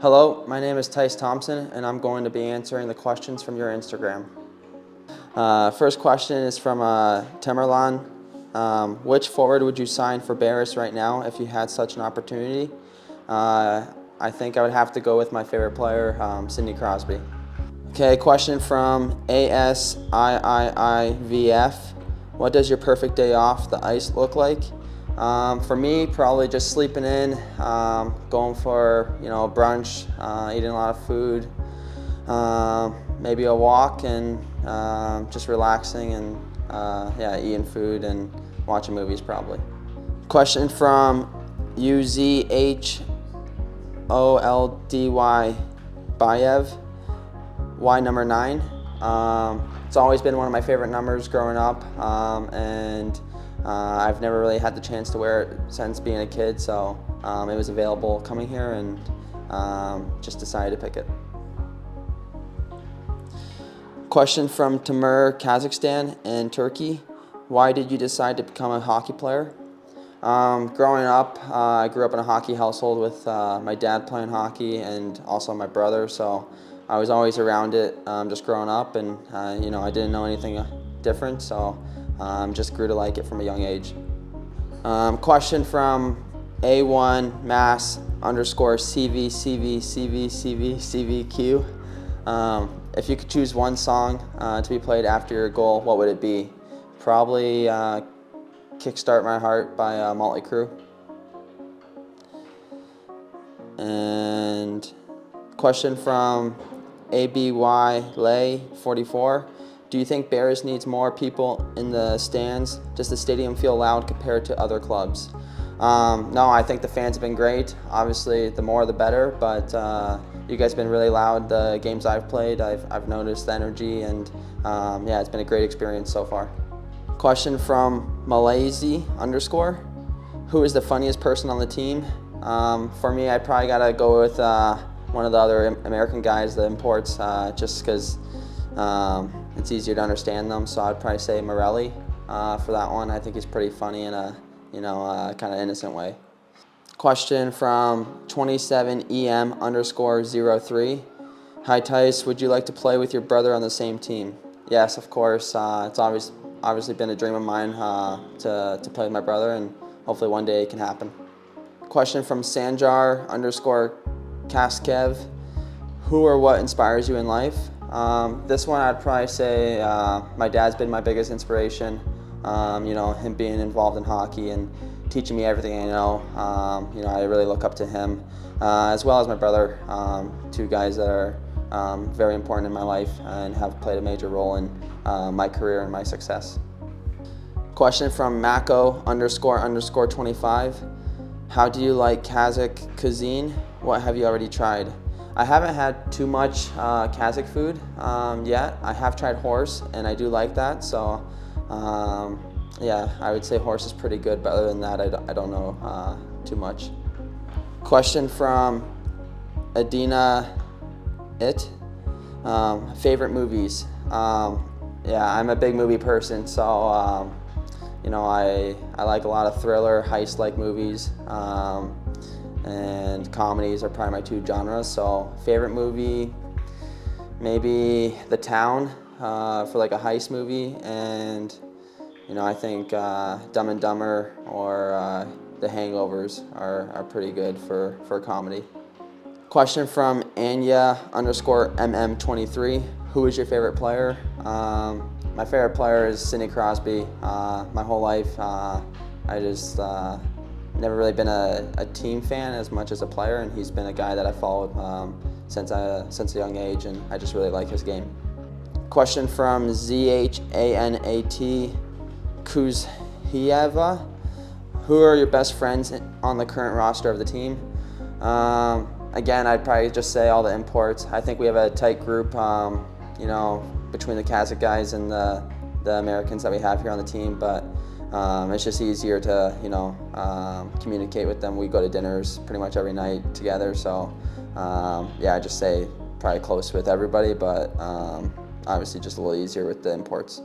Hello, my name is Tompson, and I'm going to be answering the questions from your Instagram. First question is from Tamerlan. Which forward would you sign for BARYS right now if you had such an opportunity? I think I would have to go with my favorite player, Sidney Crosby. Okay, question from ASIIIVF. What does your perfect day off the ice look like? For me, probably just sleeping in, going for brunch, eating a lot of food, maybe a walk, and just relaxing and eating food and watching movies probably. Question from UZHOLDY Bayev. Why number 9? It's always been one of my favorite numbers growing up, and I've never really had the chance to wear it since being a kid, so it was available coming here and just decided to pick it. Question from Timur, Kazakhstan and Turkey. Why did you decide to become a hockey player? Growing up, I grew up in a hockey household with my dad playing hockey and also my brother, so I was always around it just growing up, and I didn't know anything different, so just grew to like it from a young age. Question from A1 Mass _ CV. If you could choose one song to be played after your goal, what would it be? Probably Kickstart My Heart by Motley Crue. And question from ABY Lay 44. Do you think BARYS needs more people in the stands? Does the stadium feel loud compared to other clubs? No, I think the fans have been great. Obviously, the more the better, but you guys have been really loud the games I've played. I've noticed the energy, and it's been a great experience so far. Question from Malaysia _ Who is the funniest person on the team? For me, I probably gotta go with one of the other American guys, the imports, just because it's easier to understand them. So I'd probably say Morelli for that one. I think he's pretty funny in a kind of innocent way. Question from 27EM _ 03. Hi Tice, would you like to play with your brother on the same team? Yes, of course. It's obviously been a dream of mine to play with my brother, and hopefully one day it can happen. Question from Sanjar _ Kaskev. Who or what inspires you in life? This one I'd probably say my dad's been my biggest inspiration. Him being involved in hockey and teaching me everything I know. I really look up to him, as well as my brother. Two guys that are very important in my life and have played a major role in my career and my success. Question from Mako _ 25. How do you like Kazakh cuisine? What have you already tried? I haven't had too much Kazakh food yet. I have tried horse, and I do like that. So, I would say horse is pretty good. But other than that, I don't know too much. Question from Adina It. Favorite movies? I'm a big movie person, so I like a lot of thriller, heist-like movies. And comedies are probably my two genres. So favorite movie, maybe The Town for like a heist movie, and I think Dumb and Dumber or The Hangovers are pretty good for comedy. Question from Anya _ MM23. Who is your favorite player? My favorite player is Sidney Crosby. My whole life, I just never really been a team fan as much as a player, and he's been a guy that I followed since a young age, and I just really like his game. Question from ZHANAT Kuzhieva. Who are your best friends on the current roster of the team? Again, I'd probably just say all the imports. I think we have a tight group, between the Kazakh guys and the Americans that we have here on the team, but it's just easier to communicate with them. We go to dinners pretty much every night together, so I'd just say probably close with everybody, but obviously just a little easier with the imports.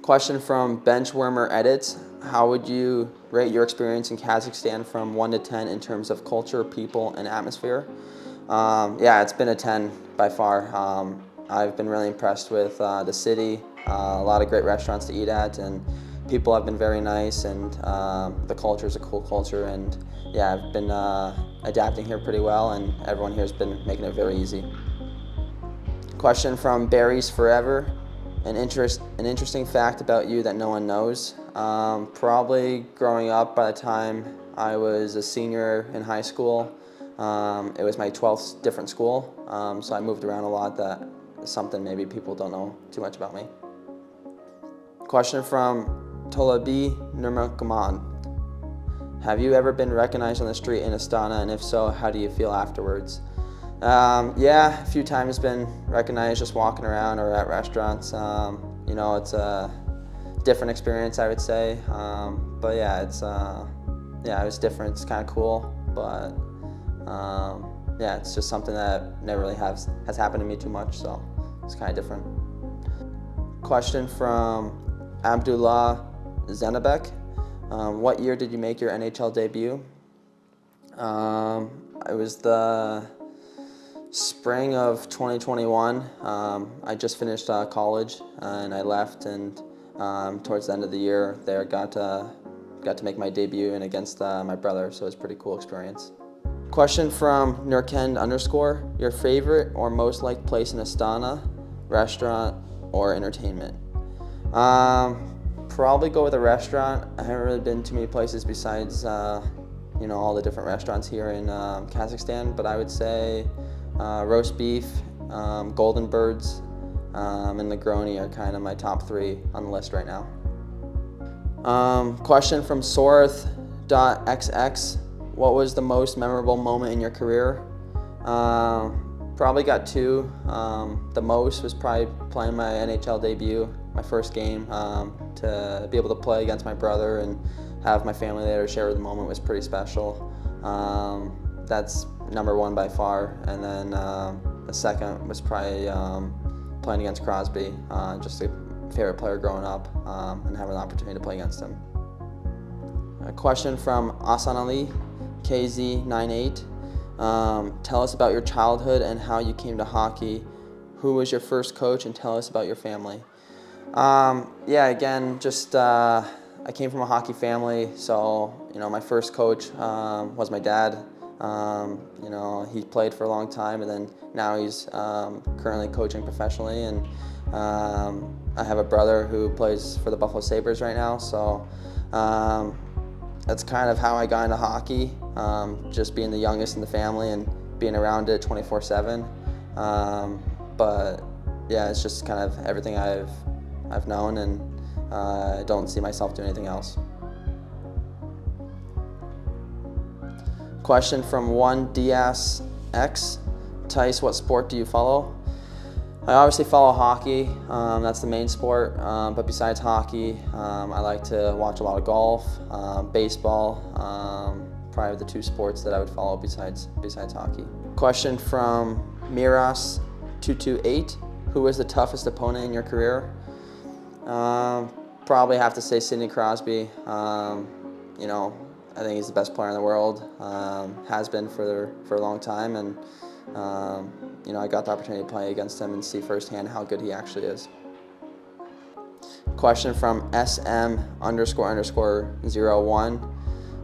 Question from Benchwormer Edits. How would you rate your experience in Kazakhstan from 1 to 10 in terms of culture, people, and atmosphere? Yeah, it's been a 10 by far. I've been really impressed with the city, a lot of great restaurants to eat at, and people have been very nice, and the culture is a cool culture, and yeah, I've been adapting here pretty well, and everyone here has been making it very easy. Question from BARYS Forever. An interesting fact about you that no one knows. Probably growing up, by the time I was a senior in high school, it was my 12th different school, so I moved around a lot. That is something maybe people don't know too much about me. Question from Tolabi Nurmakaman. Have you ever been recognized on the street in Astana, and if so, how do you feel afterwards? Yeah, a few times been recognized just walking around or at restaurants. You know, it's a different experience, I would say. But yeah, it was different. It's kind of cool, but yeah, it's just something that never really has happened to me too much, so it's kind of different. Question from Abdullah Zenabek. What year did you make your NHL debut? It was the spring of 2021. I just finished college, and I left, and towards the end of the year there got to make my debut and against my brother, so it was a pretty cool experience. Question from Nurkend _. Your favorite or most liked place in Astana, restaurant or entertainment? Probably go with a restaurant. I haven't really been too many places besides you know, all the different restaurants here in Kazakhstan, but I would say roast beef, Golden Birds, and Negroni are kind of my top 3 on the list right now. Question from Sorath.xx. What was the most memorable moment in your career? Probably got 2. The most was probably playing my NHL debut, my first game. To be able to play against my brother and have my family there to share the moment was pretty special. That's number 1 by far, and then the second was probably playing against Crosby, just a favorite player growing up, and having the opportunity to play against him. A question from Asan Ali, KZ98. Tell us about your childhood and how you came to hockey. Who was your first coach, and tell us about your family. Yeah, again, just I came from a hockey family, so you know, my first coach was my dad. You know, he played for a long time, and then now he's currently coaching professionally, and I have a brother who plays for the Buffalo Sabres right now, so that's kind of how I got into hockey, just being the youngest in the family and being around it 24/7. But yeah, it's just kind of everything I've known, and I don't see myself doing anything else. Question from 1DSX. Tice, what sport do you follow? I obviously follow hockey. That's the main sport. But besides hockey, I like to watch a lot of golf, baseball. Probably the 2 sports that I would follow besides hockey. Question from Miras228. Who was the toughest opponent in your career? Probably have to say Sidney Crosby. You know, I think he's the best player in the world. Has been for a long time, and you know, I got the opportunity to play against him and see firsthand how good he actually is. Question from SM__01.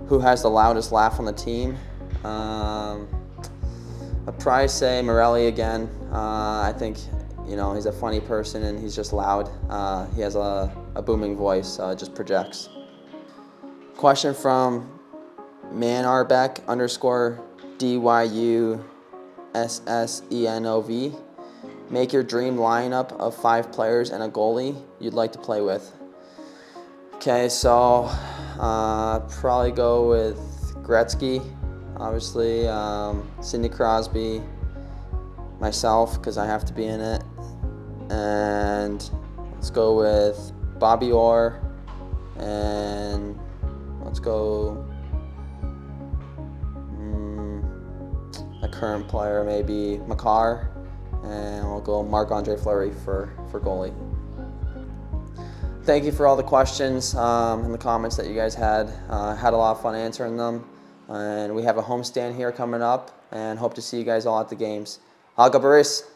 Who has the loudest laugh on the team? I'd probably say Morelli again. I think, you know, he's a funny person and he's just loud. He has a booming voice, so it just projects. Question from Manarbeck_DYUSSENOV. Make your dream lineup of 5 players and a goalie you'd like to play with. Okay, so probably go with Gretzky, obviously, Sidney Crosby, myself, because I have to be in it, and let's go with Bobby Orr, and let's go a current player, maybe Makar, and we'll go Marc-Andre Fleury for goalie. Thank you for all the questions and the comments that you guys had. Had a lot of fun answering them. And we have a homestand here coming up, and hope to see you guys all at the games. Aga BARYS.